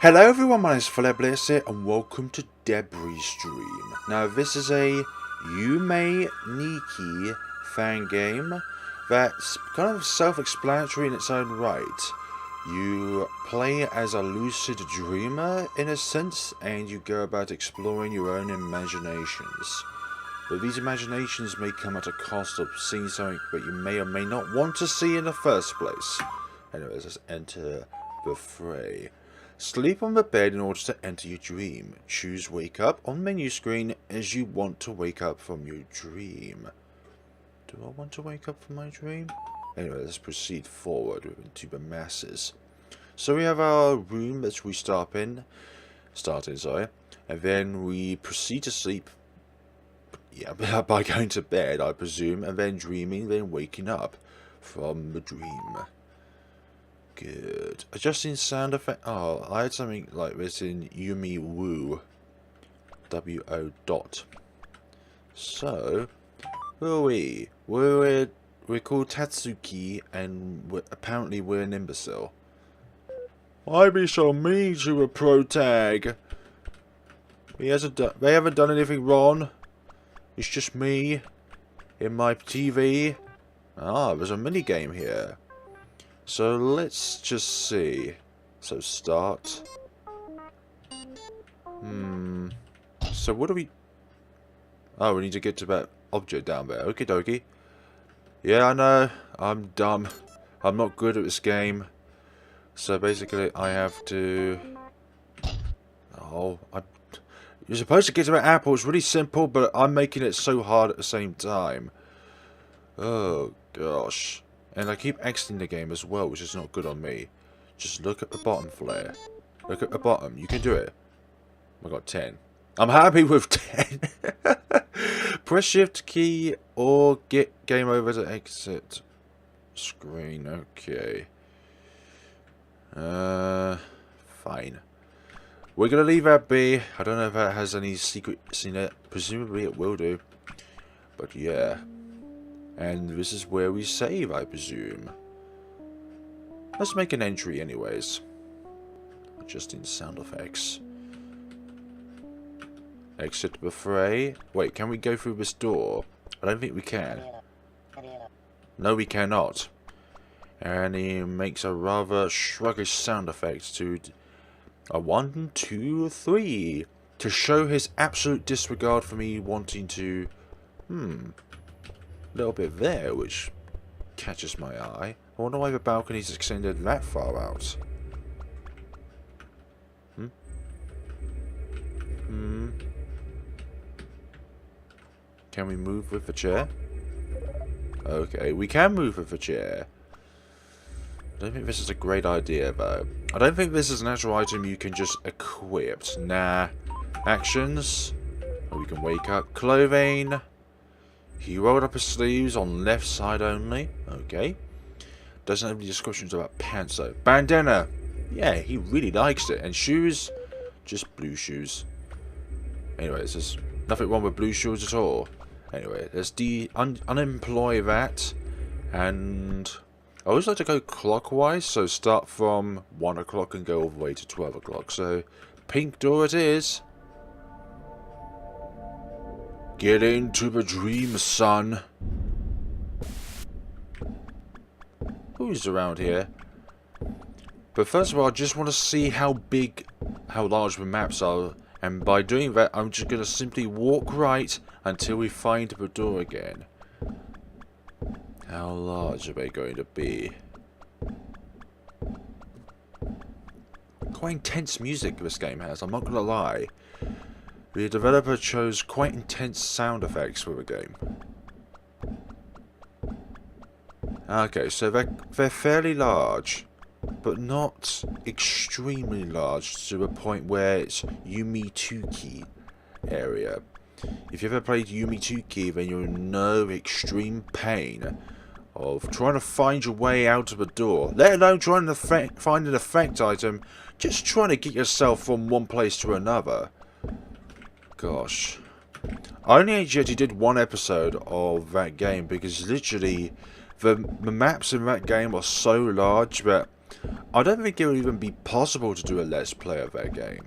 Hello everyone, my name is FlareBlitzed and welcome to Debris Stream. Now this is a Yume Nikki Fangame that's kind of self-explanatory in its own right. You play as a lucid dreamer in a sense, and you go about exploring your own imaginations. But these imaginations may come at a cost of seeing something that you may or may not want to see in the first place. Anyways, let's enter the fray. Sleep on the bed in order to enter your dream. Choose wake up on menu screen as you want to wake up from your dream. Do I want to wake up from my dream? Anyway, let's proceed forward into the masses. So we have our room that we start in, and then we proceed to sleep. Yeah, by going to bed, I presume, and then dreaming, then waking up from the dream. Good. Adjusting sound effect. Oh, I had something like this in Yume Woo. W-O dot. So, who are we? We're called Tatsuki, and apparently we're an imbecile. Why be so mean to a pro tag? They haven't done anything wrong. It's just me in my TV. Ah, there's a mini game here. So let's just see. So start. So what do we... Oh, we need to get to that object down there. Okie dokie. Yeah, I know. I'm dumb. I'm not good at this game. So basically I have to... Oh, you're supposed to get to that apple. It's really simple, but I'm making it so hard at the same time. Oh, gosh. And I keep exiting the game as well, which is not good on me. Just look at the bottom, Flare. Look at the bottom. You can do it. I got 10. I'm happy with 10. Press shift key or get game over to exit screen. Okay. Fine. We're going to leave that be. I don't know if that has any secrets in it. Presumably it will do. But yeah. And this is where we save, I presume. Let's make an entry anyways. Adjusting sound effects. Exit the fray. Wait, can we go through this door? I don't think we can. No, we cannot. And he makes a rather sluggish sound effect to a 1, 2, 3. To show his absolute disregard for me wanting to... little bit there, which catches my eye. I wonder why the balcony's extended that far out. Can we move with the chair? Okay, we can move with the chair. I don't think this is a great idea, though. I don't think this is an actual item you can just equip. Nah. Actions. Oh, we can wake up. Clothing. He rolled up his sleeves on left side only. Okay. Doesn't have any descriptions about pants though. Bandana. Yeah, he really likes it. And shoes. Just blue shoes. Anyways, there's nothing wrong with blue shoes at all. Anyway, let's unemploy that. And I always like to go clockwise. So start from 1 o'clock and go all the way to 12 o'clock. So pink door it is. Get into the dream, son. Who's around here? But first of all, I just want to see how large the maps are. And by doing that, I'm just going to simply walk right until we find the door again. How large are they going to be? Quite intense music this game has, I'm not going to lie. The developer chose quite intense sound effects for the game. Okay, so they're fairly large, but not extremely large to the point where it's Yume Nikki area. If you ever played Yume Nikki, then you'll know extreme pain of trying to find your way out of a door, let alone trying to find an effect item, just trying to get yourself from one place to another. Gosh. I only actually did one episode of that game because literally the maps in that game are so large that I don't think it would even be possible to do a Let's Play of that game.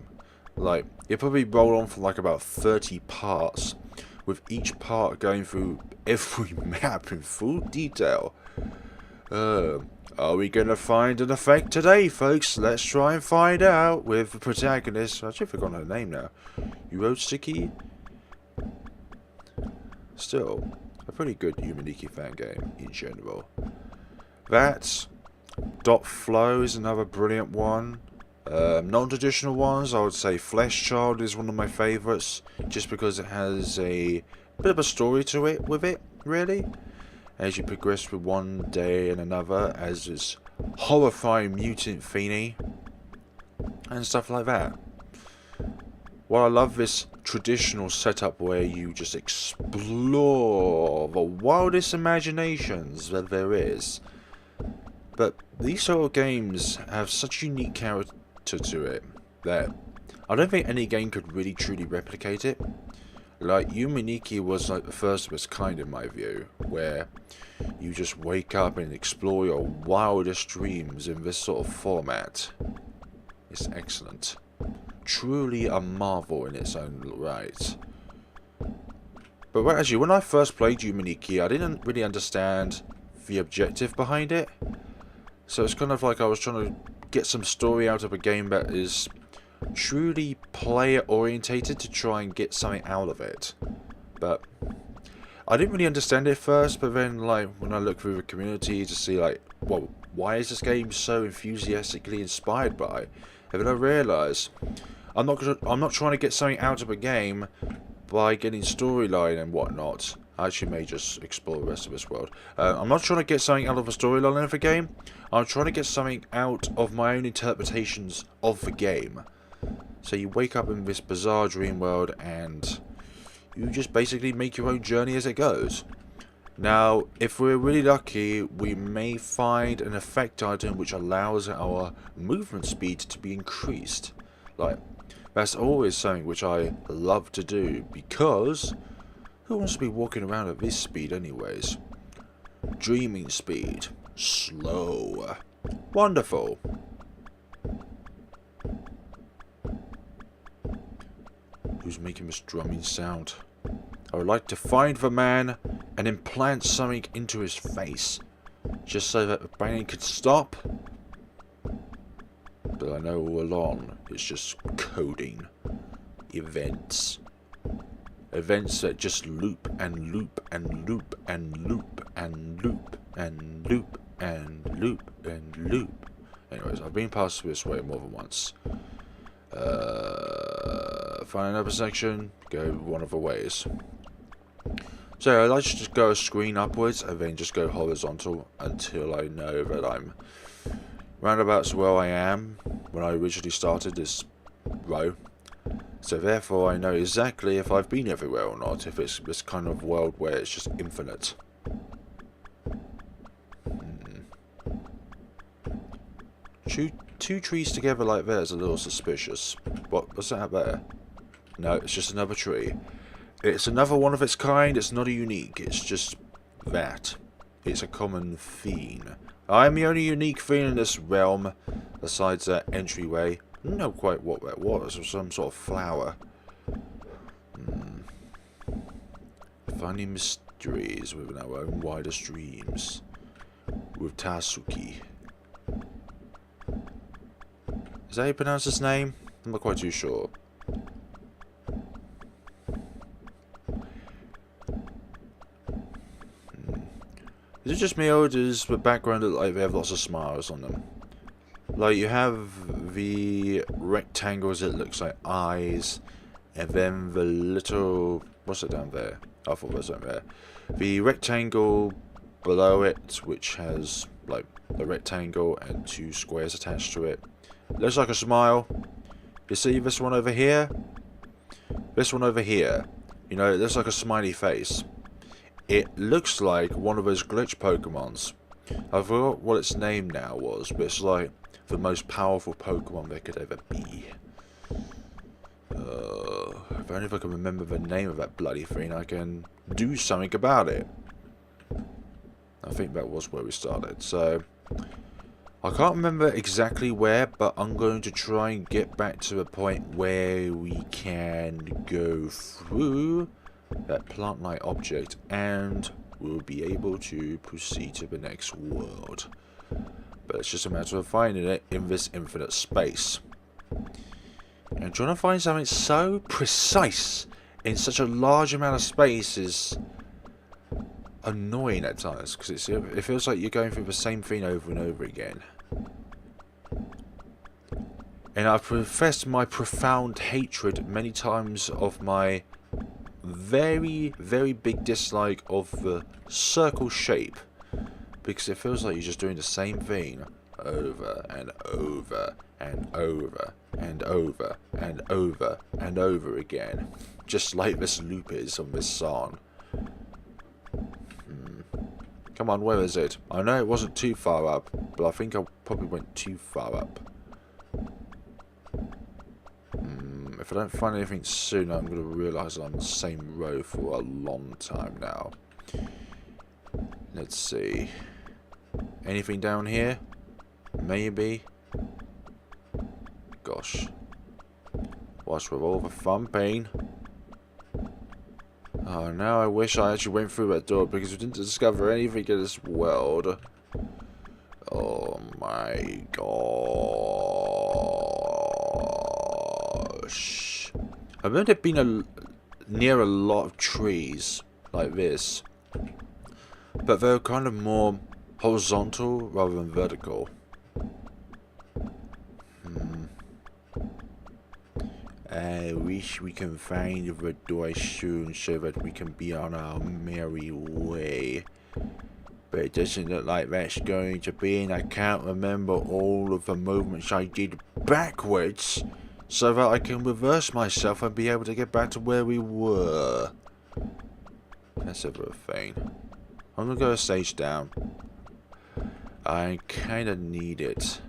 Like, it'd probably roll on for like about 30 parts, with each part going through every map in full detail. Are we gonna find an effect today, folks? Let's try and find out with the protagonist. I actually forgot her name now. Nikki. Still, a pretty good Yume Nikki Fangame in general. That Dot Flow is another brilliant one. Non-traditional ones, I would say Flesh Child is one of my favourites, just because it has a bit of a story to it with it, really. As you progress with one day and another, as this horrifying mutant Feeny, and stuff like that. Well, I love this traditional setup where you just explore the wildest imaginations that there is. But these sort of games have such unique character to it that I don't think any game could really truly replicate it. Like, Yume Nikki was like the first of its kind in my view, where you just wake up and explore your wildest dreams in this sort of format. It's excellent. Truly a marvel in its own right. But actually, when I first played Yume Nikki, I didn't really understand the objective behind it. So it's kind of like I was trying to get some story out of a game that is truly player orientated to try and get something out of it. But I didn't really understand it first, but then like when I looked through the community to see like, well, why is this game so enthusiastically inspired by? And then I realised I'm not trying to get something out of a game by getting storyline and whatnot. I actually may just explore the rest of this world. I'm not trying to get something out of a storyline of the game. I'm trying to get something out of my own interpretations of the game. So you wake up in this bizarre dream world and you just basically make your own journey as it goes. Now, if we're really lucky, we may find an effect item which allows our movement speed to be increased. Like, that's always something which I love to do, because who wants to be walking around at this speed anyways? Dreaming speed. Slow. Wonderful. Who's making this drumming sound? I would like to find the man and implant something into his face, just so that the banging could stop. But I know all along it's just coding. Events. Events that just loop and loop and loop and loop and loop and loop and loop and loop. Anyways, I've been past this way more than once. Find another section, go one of the ways. So I like to just go a screen upwards and then just go horizontal until I know that I'm roundabouts where I am when I originally started this row. So therefore I know exactly if I've been everywhere or not, if it's this kind of world where it's just infinite. Two trees together like that is a little suspicious. What's that up there? No, it's just another tree. It's another one of its kind, it's not a unique, it's just that. It's a common theme. I'm the only unique thing in this realm, besides that entryway. I don't know quite what that was, some sort of flower. Finding mysteries within our own widest dreams. With Tatsuki. Is that how you pronounce his name? I'm not quite too sure. Is it just me, or does the background look like they have lots of smiles on them? Like, you have the rectangles, it looks like eyes, and then the little... what's it down there? I thought it was down there. The rectangle below it, which has, like, the rectangle and two squares attached to it. Looks like a smile. You see this one over here? This one over here. You know, it looks like a smiley face. It looks like one of those glitch Pokemons. I forgot what its name now was, but it's like the most powerful Pokemon there could ever be. If only if I can remember the name of that bloody thing, I can do something about it. I think that was where we started. So, I can't remember exactly where, but I'm going to try and get back to a point where we can go through that plant-like object and we'll be able to proceed to the next world. But it's just a matter of finding it in this infinite space. And trying to find something so precise in such a large amount of space is annoying at times, because it feels like you're going through the same thing over and over again. And I've professed my profound hatred many times of my very, very big dislike of the circle shape, because it feels like you're just doing the same thing over and over and over and over and over and over again, just like this loop is on this song. Come on, where is it? I know it wasn't too far up, but I think I probably went too far up. If I don't find anything soon, I'm going to realise I'm on the same row for a long time now. Let's see. Anything down here? Maybe? Gosh. What's with all the thumping? Oh, now I wish I actually went through that door, because we didn't discover anything in this world. Oh my gosh. I've only been near a lot of trees like this, but they're kind of more horizontal rather than vertical. I wish we can find the door soon so that we can be on our merry way. But it doesn't look like that's going to be, and I can't remember all of the movements I did backwards so that I can reverse myself and be able to get back to where we were. That's ever a thing. I'm going to go a stage down. I kind of need it.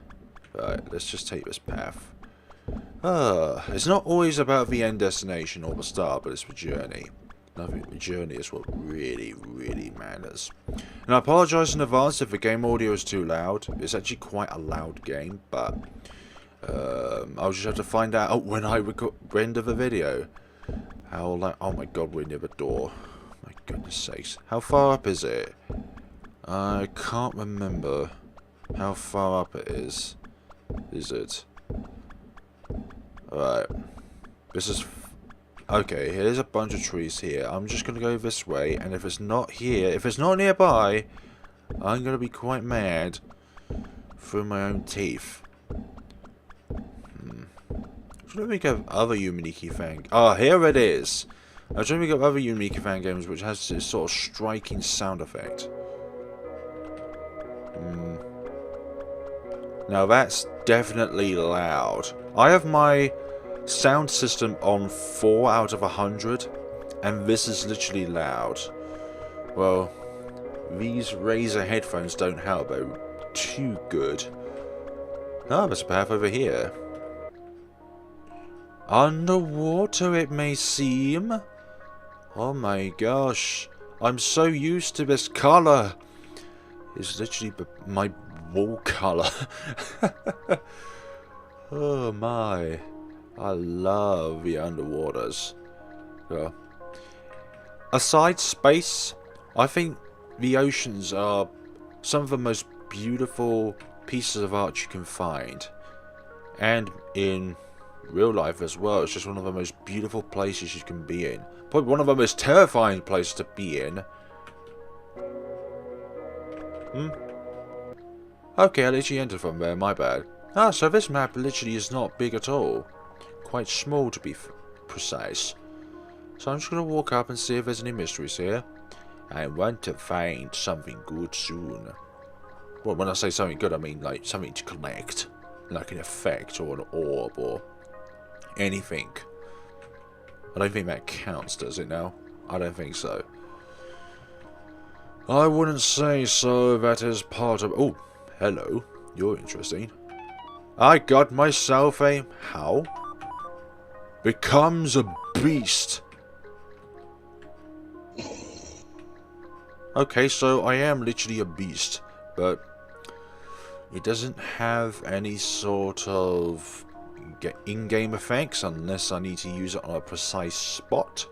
Right, let's just take this path. It's not always about the end destination or the start, but it's the journey. I think the journey is what really, really matters. And I apologise in advance if the game audio is too loud. It's actually quite a loud game, but I'll just have to find out when I render the video. How like, oh my god, we're near the door. My goodness sakes. How far up is it? I can't remember how far up it is. Is it? Alright. This is... Okay, here's a bunch of trees here. I'm just going to go this way, and if it's not here, if it's not nearby, I'm going to be quite mad through my own teeth. Should we get other Yume Nikki Fangame? Ah, here it is! I should we get other Yume Nikki Fangames which has this sort of striking sound effect. Now that's definitely loud. I have my sound system on 4 out of 100, and this is literally loud. Well, these Razer headphones don't help, they're too good. Ah, there's a path over here. Underwater it may seem. Oh my gosh, I'm so used to this colour. It's literally my wall colour. Oh my. I love the underwaters. Yeah. Aside space, I think the oceans are some of the most beautiful pieces of art you can find. And in real life as well, it's just one of the most beautiful places you can be in. Probably one of the most terrifying places to be in. Okay, I literally entered from there, my bad. Ah, so this map literally is not big at all. Quite small to be precise. So I'm just going to walk up and see if there's any mysteries here. I want to find something good soon. Well, when I say something good, I mean like something to collect. Like an effect or an orb or anything. I don't think that counts, does it now? I don't think so. I wouldn't say so. That is part of... Oh, hello. You're interesting. I got myself a... How? Becomes a beast. Okay, so I am literally a beast. But... It doesn't have any sort of in-game effects unless I need to use it on a precise spot.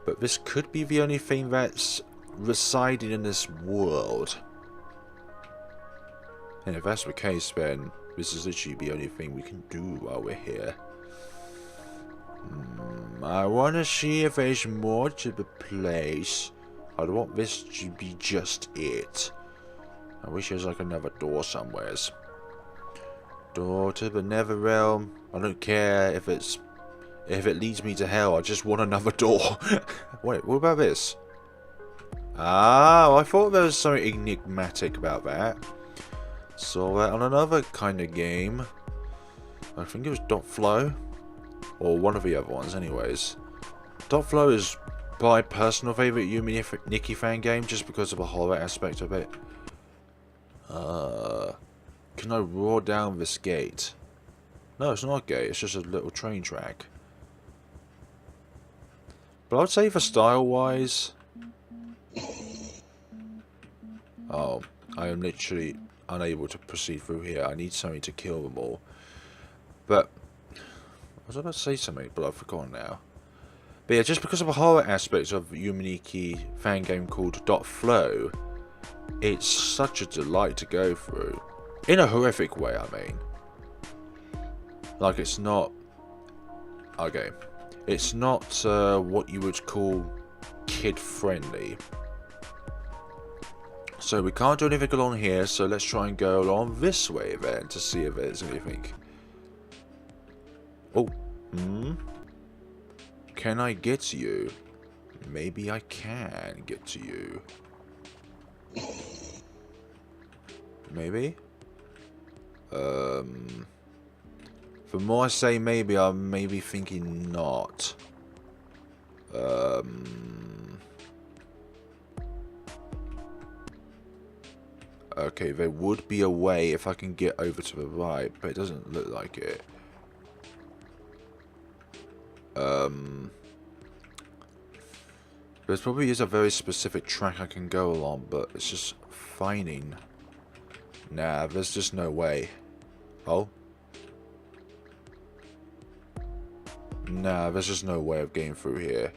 But this could be the only thing that's residing in this world. And if that's the case, then this is literally the only thing we can do while we're here. I want to see if there's more to the place. I don't want this to be just it. I wish there's like another door somewheres. Door to the nether realm. I don't care if it leads me to hell. I just want another door. Wait, what about this? Ah, I thought there was something enigmatic about that. Saw that on another kind of game. I think it was Dot Flow. Or one of the other ones anyways. Dot Flow is my personal favourite Yume Nikki Fangame just because of the horror aspect of it. Can I roar down this gate? No, it's not a gate, it's just a little train track. But I'd say for style-wise... Oh, I am literally unable to proceed through here. I need something to kill them all. But... I was about to say something, but I've forgotten now. But yeah, just because of the horror aspects of Yume Nikki Fangame called Dot Flow, it's such a delight to go through. In a horrific way, I mean. Like, it's not... Okay. It's not what you would call kid-friendly. So we can't do anything along here, so let's try and go along this way then to see if there's anything. Oh. Can I get to you? Maybe I can get to you. Maybe? The more I say maybe, I'm maybe thinking not. Okay, there would be a way if I can get over to the right, but it doesn't look like it. There probably is a very specific track I can go along, but it's just finding. Nah, there's just no way. Oh? Nah, there's just no way of getting through here.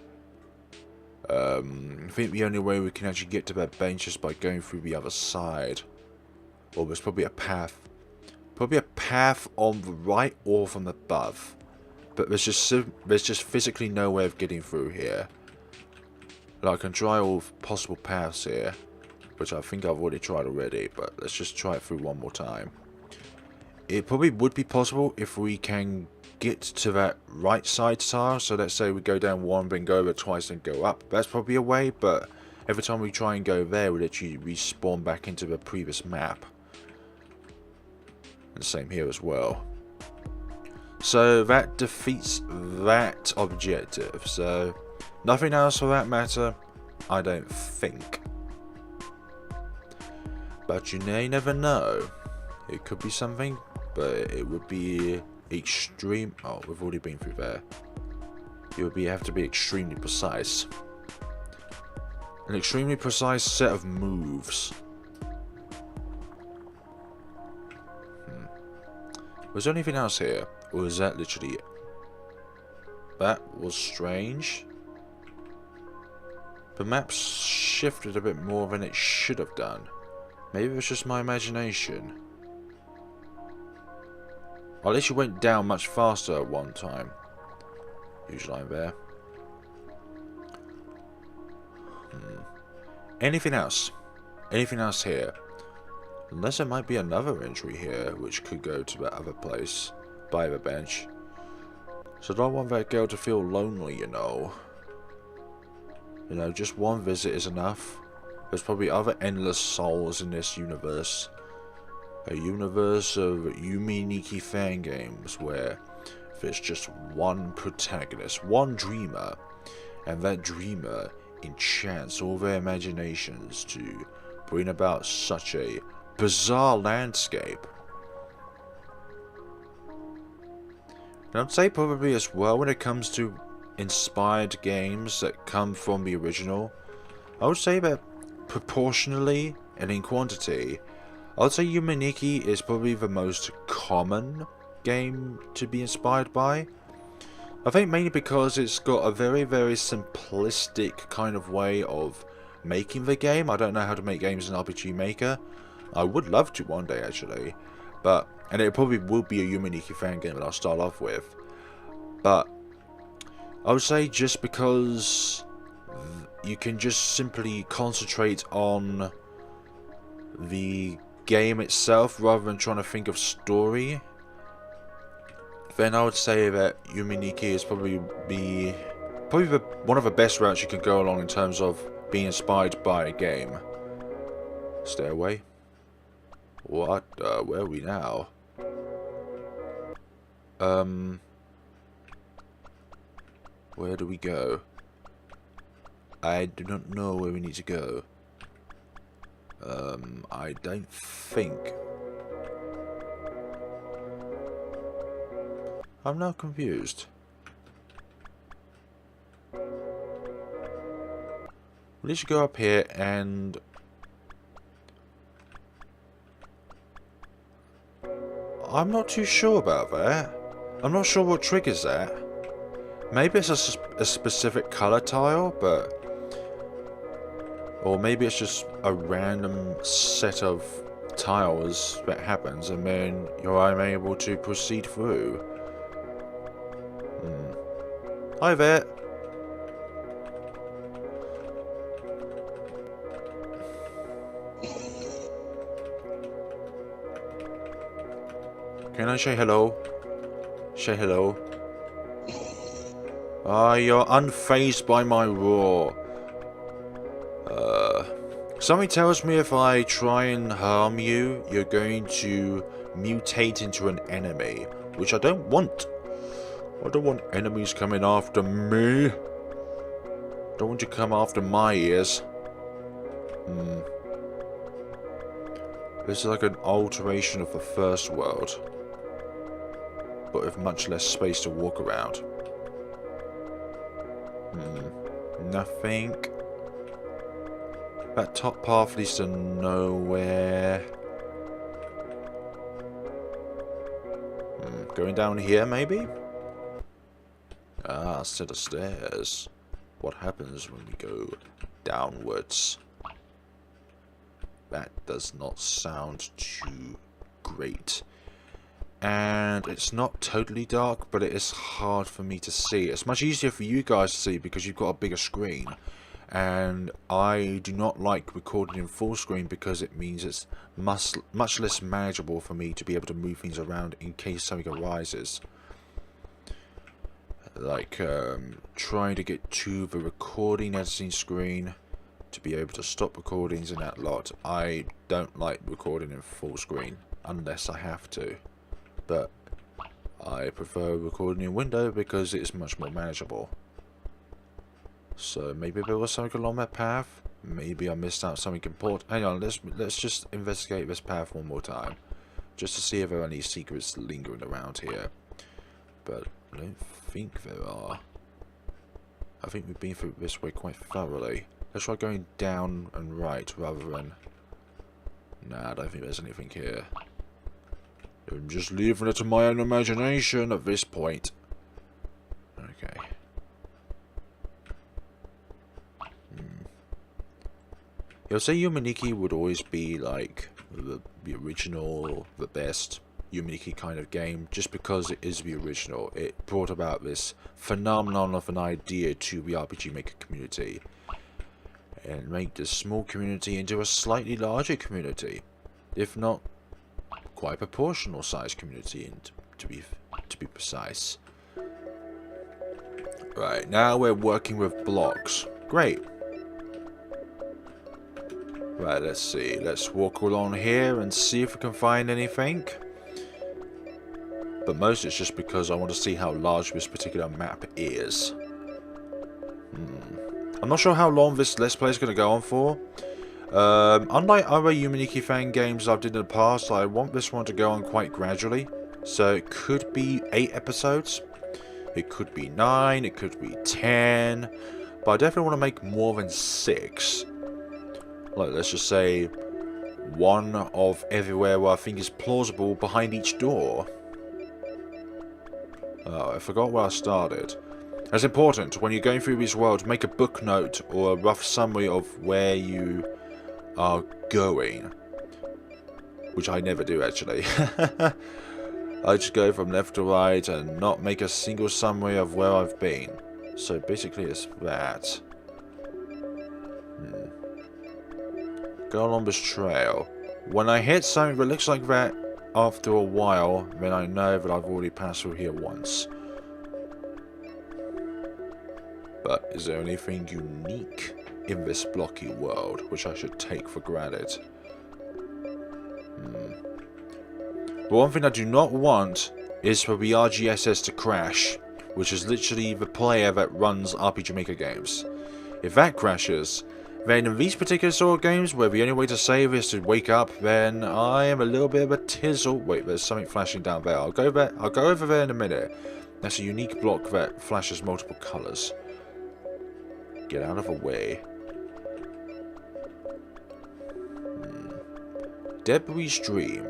I think the only way we can actually get to that bench is by going through the other side. Or there's probably a path. Probably a path on the right or from above. But there's just physically no way of getting through here. Like, I can try all possible paths here, which I think I've already tried already, but let's just try it through one more time. It probably would be possible if we can get to that right side tile. So let's say we go down one, then go over twice, then go up. That's probably a way, but every time we try and go there, we literally respawn back into the previous map. And the same here as well. So that defeats that objective. So nothing else for that matter, I don't think. But you may never know. It could be something, but it would be extreme. Oh, we've already been through there. It would have to be extremely precise. An extremely precise set of moves. Was there anything else here? Or was that literally it? That was strange. The map shifted a bit more than it should have done. Maybe it was just my imagination. I literally went down much faster at one time. Usually I'm there. Anything else? Anything else here? Unless there might be another entry here, which could go to that other place. By the bench. So I don't want that girl to feel lonely, you know. You know, just one visit is enough. There's probably other endless souls in this universe. A universe of Yume Nikki Fangames where there's just one protagonist, one dreamer, and that dreamer enchants all their imaginations to bring about such a bizarre landscape. And I'd say probably as well when it comes to inspired games that come from the original, I would say that proportionally and in quantity, I'd say Yume Nikki is probably the most common game to be inspired by. I think mainly because it's got a very, very simplistic kind of way of making the game. I don't know how to make games in RPG Maker. I would love to one day, actually. And it probably will be a Yume Nikki Fangame that I'll start off with. But I would say just because you can just simply concentrate on the game itself rather than trying to think of story, then I would say that Yume Nikki is probably one of the best routes you can go along in terms of being inspired by a game. Stay away. What? Where are we now? Where do we go? I do not know where we need to go. I don't think. I'm now confused. We should go up here and... I'm not too sure about that. I'm not sure what triggers that. Maybe it's a specific color tile, but... Or maybe it's just a random set of tiles that happens and then you're unable to proceed through. Hi there. Can I say hello? Say hello. Ah, you're unfazed by my roar. Something tells me if I try and harm you, you're going to mutate into an enemy, which I don't want. I don't want enemies coming after me. Don't want you to come after my ears. This is like an alteration of the first world, but with much less space to walk around. Nothing. That top path leads to nowhere. Going down here, maybe? Ah, set of stairs. What happens when we go downwards? That does not sound too great. And it's not totally dark, but it is hard for me to see. It's much easier for you guys to see because you've got a bigger screen. And I do not like recording in full screen because it means it's much less manageable for me to be able to move things around in case something arises. Like trying to get to the recording editing screen to be able to stop recordings and that lot. I don't like recording in full screen unless I have to. But I prefer recording in window because it's much more manageable. So maybe there was something along that path. Maybe I missed out something important. Hang on, let's just investigate this path one more time, just to see if there are any secrets lingering around here. But I don't think there are. I think we've been through this way quite thoroughly. Let's try going down and right rather than... Nah, I don't think there's anything here. I'm just leaving it to my own imagination at this point. Okay. You'll say Yume Nikki would always be like the original, the best Yume Nikki kind of game, just because it is the original. It brought about this phenomenon of an idea to the RPG Maker community and made this small community into a slightly larger community, if not quite proportional size community, and to be precise. Right, now we're working with blocks. Great. Right, let's see. Let's walk along here and see if we can find anything. But most it's just because I want to see how large this particular map is. I'm not sure how long this Let's Play is going to go on for. Unlike other Yume Nikki fan games I've did in the past, I want this one to go on quite gradually. So it could be 8 episodes. It could be 9. It could be 10. But I definitely want to make more than 6. Like, let's just say one of everywhere where I think is plausible behind each door. Oh, I forgot where I started. It's important, when you're going through this world, make a book note or a rough summary of where you are going. Which I never do, actually. I just go from left to right and not make a single summary of where I've been. So basically it's that. Go along this trail. When I hit something that looks like that after a while, then I know that I've already passed through here once. But is there anything unique in this blocky world which I should take for granted? But one thing I do not want is for the RGSS to crash, which is literally the player that runs RPG Maker games. If that crashes, then in these particular sort of games where the only way to save is to wake up, then I am a little bit of a tizzle. Wait, there's something flashing down there. I'll go over there in a minute. That's a unique block that flashes multiple colours. Get out of the way. Debris Dream.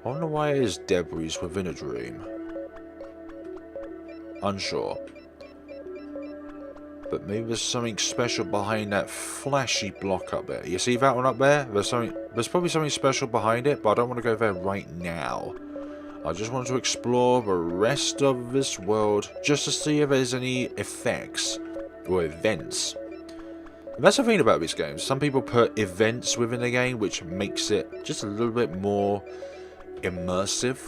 I wonder why it is debris within a dream. Unsure. But maybe there's something special behind that flashy block up there. You see that one up there? There's probably something special behind it, but I don't want to go there right now. I just want to explore the rest of this world just to see if there's any effects or events. And that's the thing about these games. Some people put events within the game, which makes it just a little bit more immersive.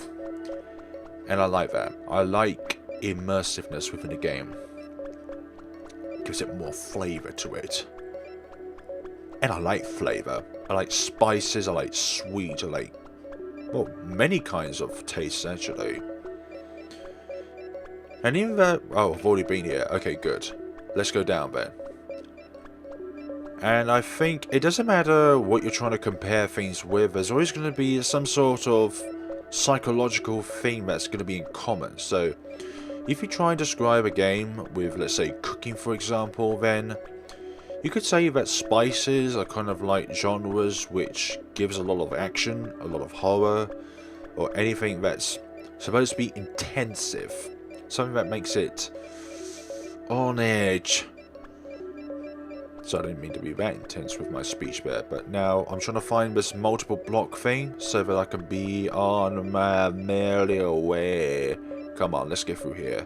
And I like that. I like immersiveness within the game. Gives it more flavour to it. And I like flavour. I like spices, I like sweet, I like, well, many kinds of tastes actually. And even though, oh, I've already been here. Okay, good. Let's go down then. And I think it doesn't matter what you're trying to compare things with, there's always going to be some sort of psychological thing that's going to be in common. So if you try and describe a game with, let's say, cooking, for example, then you could say that spices are kind of like genres which gives a lot of action, a lot of horror, or anything that's supposed to be intensive. Something that makes it on edge. So I didn't mean to be that intense with my speech there, but now I'm trying to find this multiple block thing so that I can be on my merry way. Come on, let's get through here.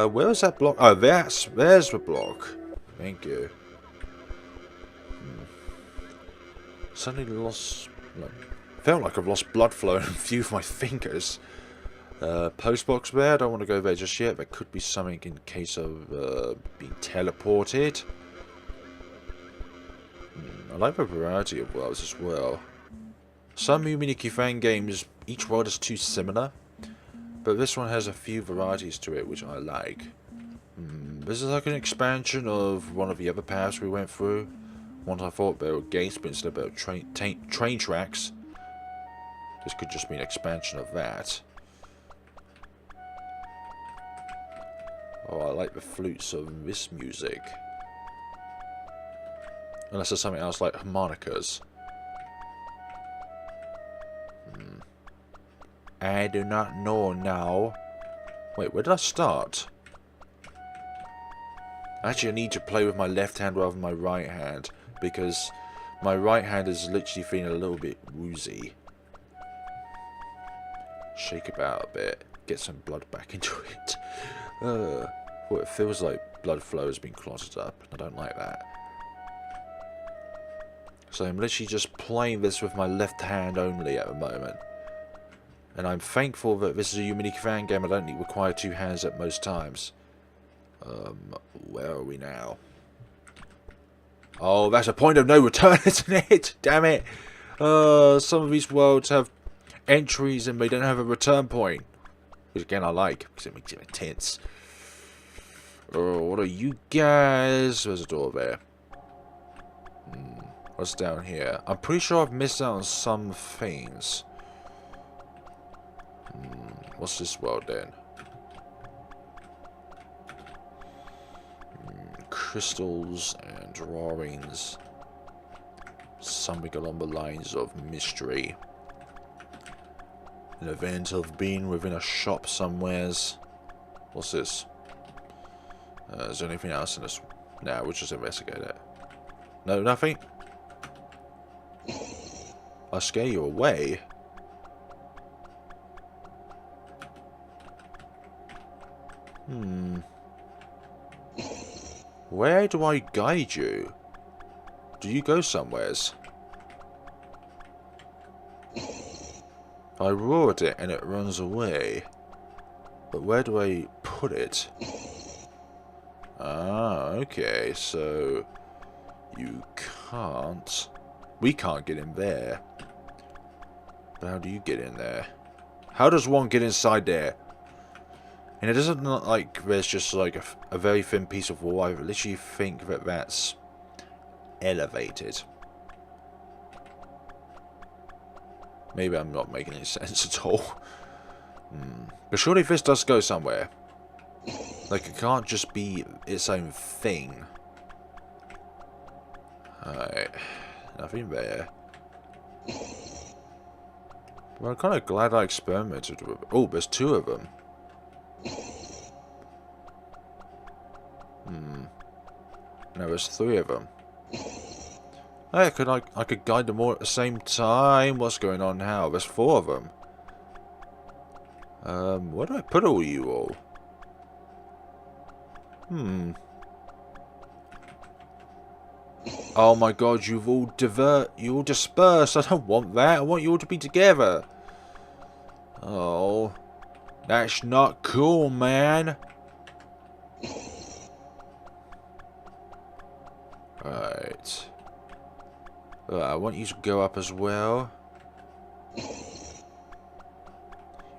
Where is that block? Oh, there's the block. Thank you. Suddenly lost... felt like I've lost blood flow in a few of my fingers. Postbox there. I don't want to go there just yet. There could be something in case of being teleported. I like the variety of worlds as well. Some Yume Nikki Fangames, each world is too similar. But this one has a few varieties to it, which I like. This is like an expansion of one of the other paths we went through. Once I thought there were gates, but instead there were train tracks. This could just be an expansion of that. Oh, I like the flutes of this music. Unless there's something else like harmonicas. I do not know now. Wait, where did I start? Actually, I need to play with my left hand rather than my right hand, because my right hand is literally feeling a little bit woozy. Shake about a bit, get some blood back into it. Well, it feels like blood flow has been clotted up. I don't like that. So I'm literally just playing this with my left hand only at the moment. And I'm thankful that this is a Yume Nikki Fangame. I don't require two hands at most times. Where are we now? Oh, that's a point of no return, isn't it? Damn it. Some of these worlds have entries and they don't have a return point. Which again I like, because it makes it intense. Oh, what are you guys? There's a door there. What's down here? I'm pretty sure I've missed out on some things. What's this world then? Crystals and drawings. something along the lines of mystery. An event of being within a shop somewheres. What's this? Is there anything else in this? No, we'll just investigate it. No, nothing? I'll scare you away. Where do I guide you? Do you go somewheres? I roar at it and it runs away. But where do I put it? Ah, okay, so you can't. We can't get in there. But how do you get in there? How does one get inside there? And it doesn't look like there's just like a very thin piece of wall. I literally think that that's elevated. Maybe I'm not making any sense at all. But surely this does go somewhere. Like, it can't just be its own thing. Alright. Nothing there. Well, I'm kind of glad I experimented with it. Oh, there's two of them. No, there's three of them. Hey, I could guide them all at the same time. What's going on now? There's four of them. Where do I put all you all? Oh my god, you all dispersed. I don't want that. I want you all to be together. Oh. That's not cool, man. Right. I want you to go up as well. You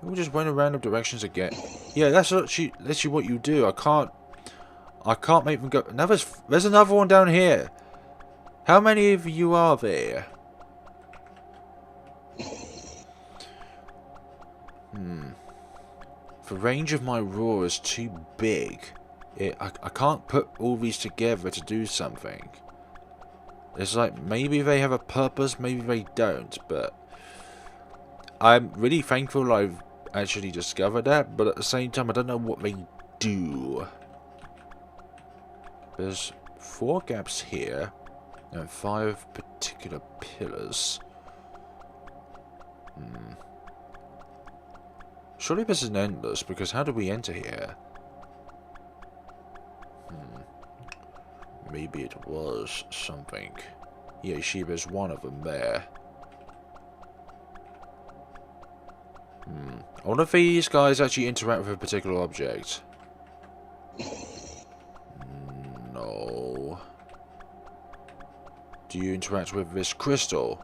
all just went in random directions again. Yeah, that's literally what you do. I can't make them go. Now there's another one down here. How many of you are there? The range of my roar is too big. I can't put all these together to do something. It's like, maybe they have a purpose, maybe they don't, but I'm really thankful I've actually discovered that, but at the same time, I don't know what they do. There's 4 gaps here, and 5 particular pillars. Surely this isn't endless, because how do we enter here? Maybe it was something. Yeah, you see there's one of them there. I wonder if these guys actually interact with a particular object. No. Do you interact with this crystal?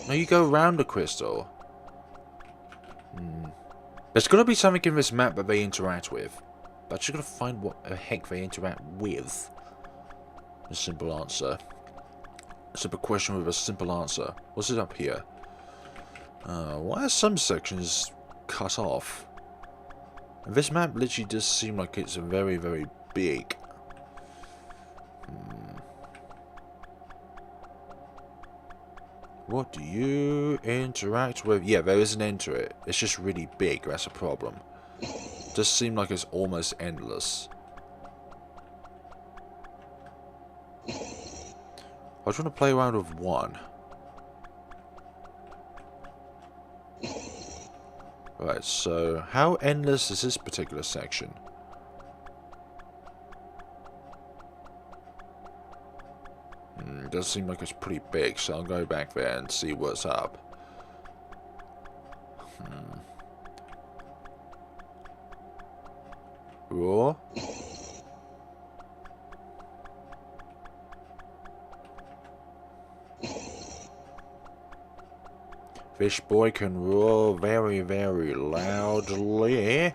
No, you go around the crystal. There's got to be something in this map that they interact with. But I just got to find what the heck they interact with. A simple answer. A simple question with a simple answer. What's it up here? Why are some sections cut off? And this map literally does seem like it's very, very big. What do you interact with? Yeah, there is an end to it. It's just really big. That's a problem. Does seem like it's almost endless. I just want to play around with one. Right, so how endless is this particular section? It does seem like it's pretty big, so I'll go back there and see what's up. Roar? This boy can roar very, very loudly.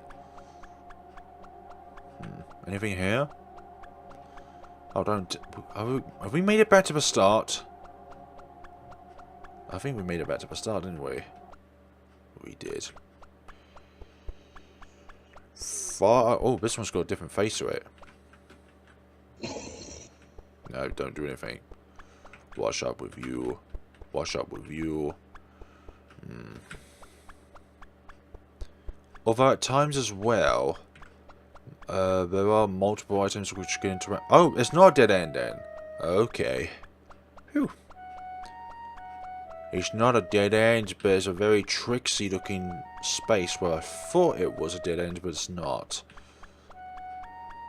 Anything here? Oh, don't... Have we made it back to the start? I think we made it back to the start, didn't we? We did. Oh, this one's got a different face to it. No, don't do anything. Wash up with you. Wash up with you. Although at times as well, there are multiple items which can interact. Oh, it's not a dead end then. Okay. Phew. It's not a dead end, but it's a very tricksy looking space where I thought it was a dead end, but it's not.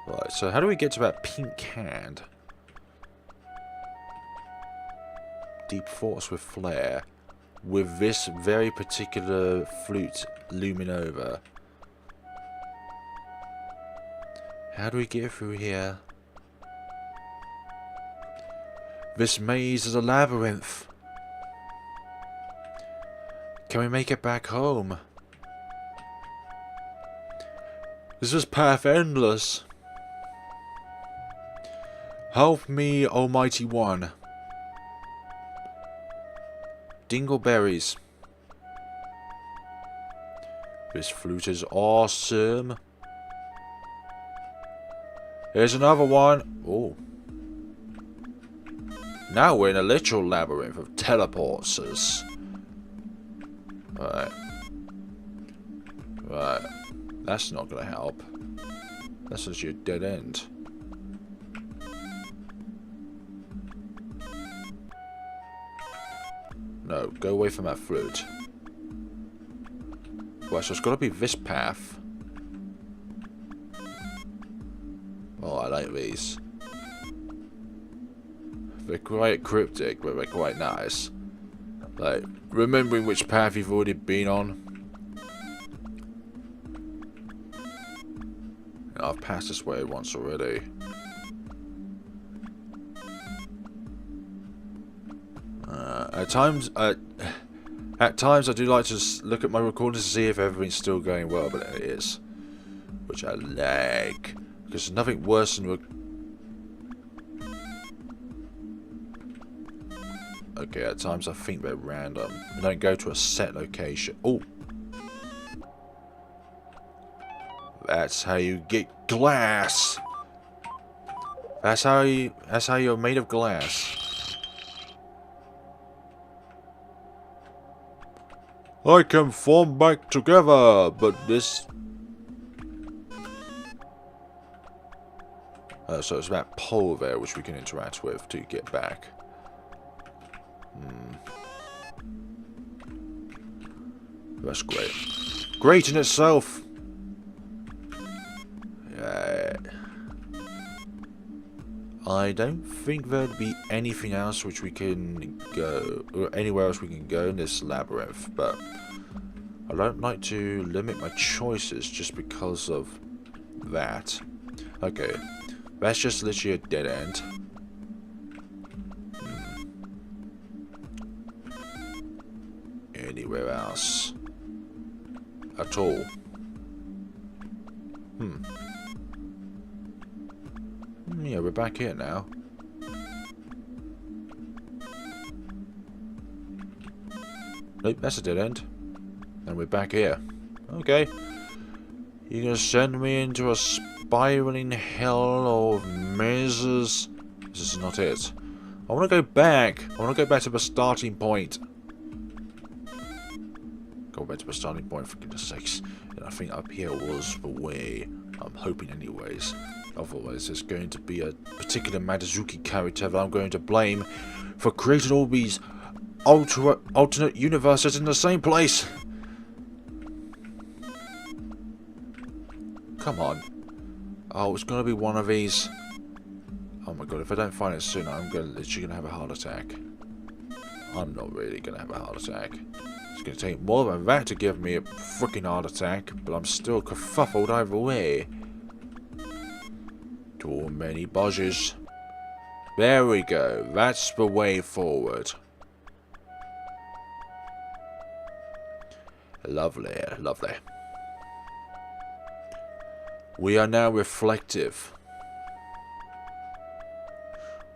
Right, so how do we get to that pink hand? Deep Force with Flare. With this very particular flute looming over. How do we get through here? This maze is a labyrinth. Can we make it back home? This is path endless. Help me, Almighty One. Dingleberries. This flute is awesome. Here's another one. Oh. Now we're in a literal labyrinth of teleporters. Right. Right. That's not gonna help. That's actually a dead end. No, go away from that flute. Right, so it's gotta be this path. Oh, I like these. They're quite cryptic, but they're quite nice. Like, remembering which path you've already been on. I've passed this way once already. At times I do like to look at my recordings to see if everything's still going well, but it is. Which I like. Because there's nothing worse than... Okay, at times I think they're random. They don't go to a set location. Oh! That's how you get glass! That's how you're made of glass. I can form back together, but this... so it's that pole there which we can interact with to get back. That's great. Great in itself! Yeah. I don't think there'd be anything else which we can go, or anywhere else we can go in this labyrinth, but I don't like to limit my choices just because of that. Okay, that's just literally a dead end. Anywhere else at all? Yeah, we're back here now. Nope, that's a dead end. And we're back here. Okay. You're gonna send me into a spiraling hell of mazes? This is not it. I wanna go back. I wanna go back to the starting point. Go back to the starting point, for goodness sakes. And I think up here was the way. I'm hoping anyways. Otherwise, there's going to be a particular Madazuki character that I'm going to blame for creating all these alternate universes in the same place. Come on. Oh, it's going to be one of these. Oh my god, if I don't find it soon, I'm literally going to have a heart attack. I'm not really going to have a heart attack. It's going to take more than that to give me a freaking heart attack, but I'm still kerfuffled either way. Too many budges. There we go. That's the way forward. Lovely, lovely. We are now reflective.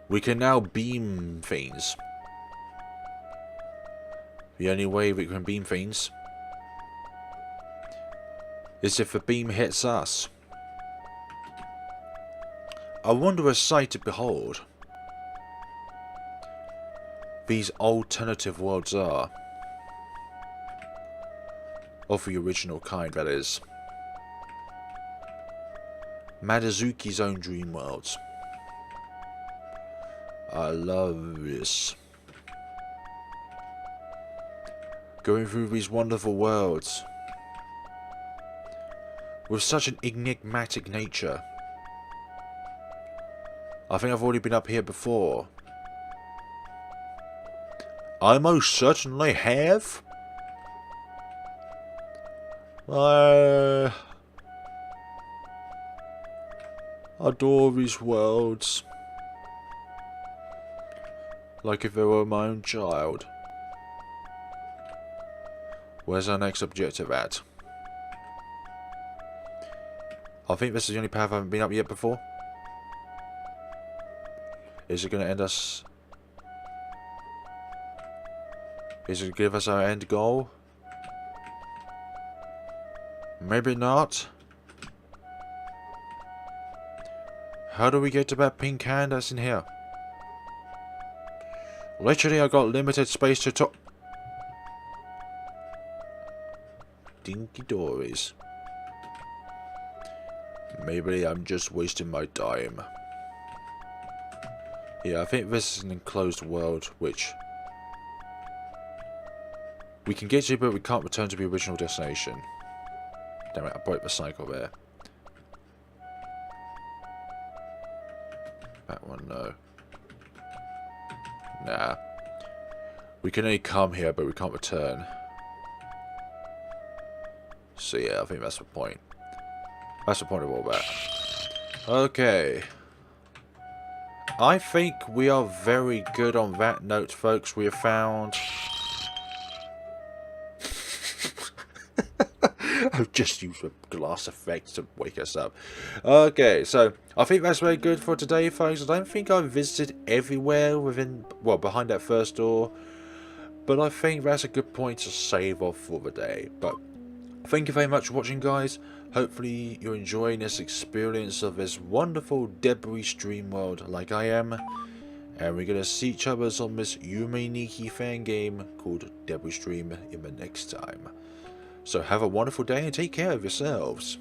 We can now beam things. The only way we can beam things is if the beam hits us. I wonder a sight to behold. these alternative worlds are. Of the original kind, that is. Madazuki's own dream worlds. I love this. Going through these wonderful worlds. With such an enigmatic nature. I think I've already been up here before. I most certainly have. I adore these worlds. Like if they were my own child. Where's our next objective at? I think this is the only path I haven't been up yet before. Is it going to end us? Is it going to give us our end goal? Maybe not. How do we get to that pink hand that's in here? Literally, I got limited space to talk. Dinky dories. Maybe I'm just wasting my time. Yeah, I think this is an enclosed world, which we can get to, but we can't return to the original destination. Damn it, I broke the cycle there. That one, no. Nah. We can only come here, but we can't return. So yeah, I think that's the point. That's the point of all that. Okay. I think we are very good on that note, folks. We have found... I've just used a glass effect to wake us up. Okay, so I think that's very good for today, folks. I don't think I've visited everywhere within, well, behind that first door. But I think that's a good point to save off for the day. But thank you very much for watching, guys. Hopefully you're enjoying this experience of this wonderful debris stream world like I am. And we're going to see each other on this Yume Nikki Fangame called Debris Stream in the next time. So have a wonderful day and take care of yourselves.